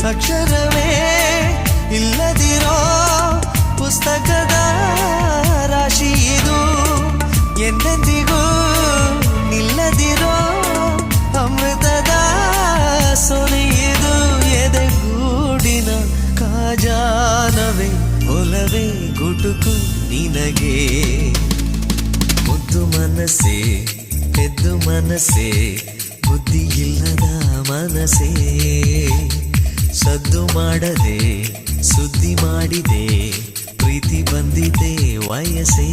ಅಕ್ಷರವೇ ಇಲ್ಲದಿರೋ ಪುಸ್ತಕದ ರಾಶಿ ಇದು, ಎಂದೆಂದಿಗೂ ನಿಲ್ಲದಿರೋ ಅಮೃತದ ಸೊನೆಯಿದು. ಎದೆಗೂಡಿನ ಕಾಜಾನವೇ ಒಲವೇ ಗುಟುಕು ನಿನಗೆ. ಮುದ್ದು ಮನಸ್ಸೇ ಎದ್ದು ಮನಸ್ಸೇ ಬುದ್ಧಿ ಇಲ್ಲದ ಮನಸ್ಸೇ, ಸದ್ದು ಮಾಡದೆ ಸುದ್ದಿ ಮಾಡಿದೆ ಪ್ರೀತಿ ಬಂದಿದೆ ವಯಸ್ಸೇ.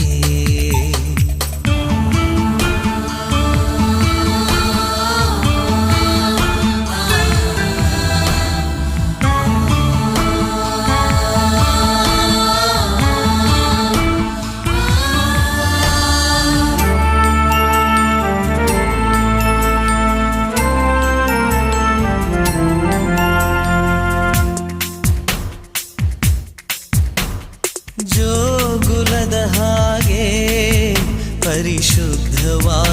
ಜೋಗುಲದ ಹಾಗೆ ಪರಿಶುದ್ಧವಾಗಿದೆ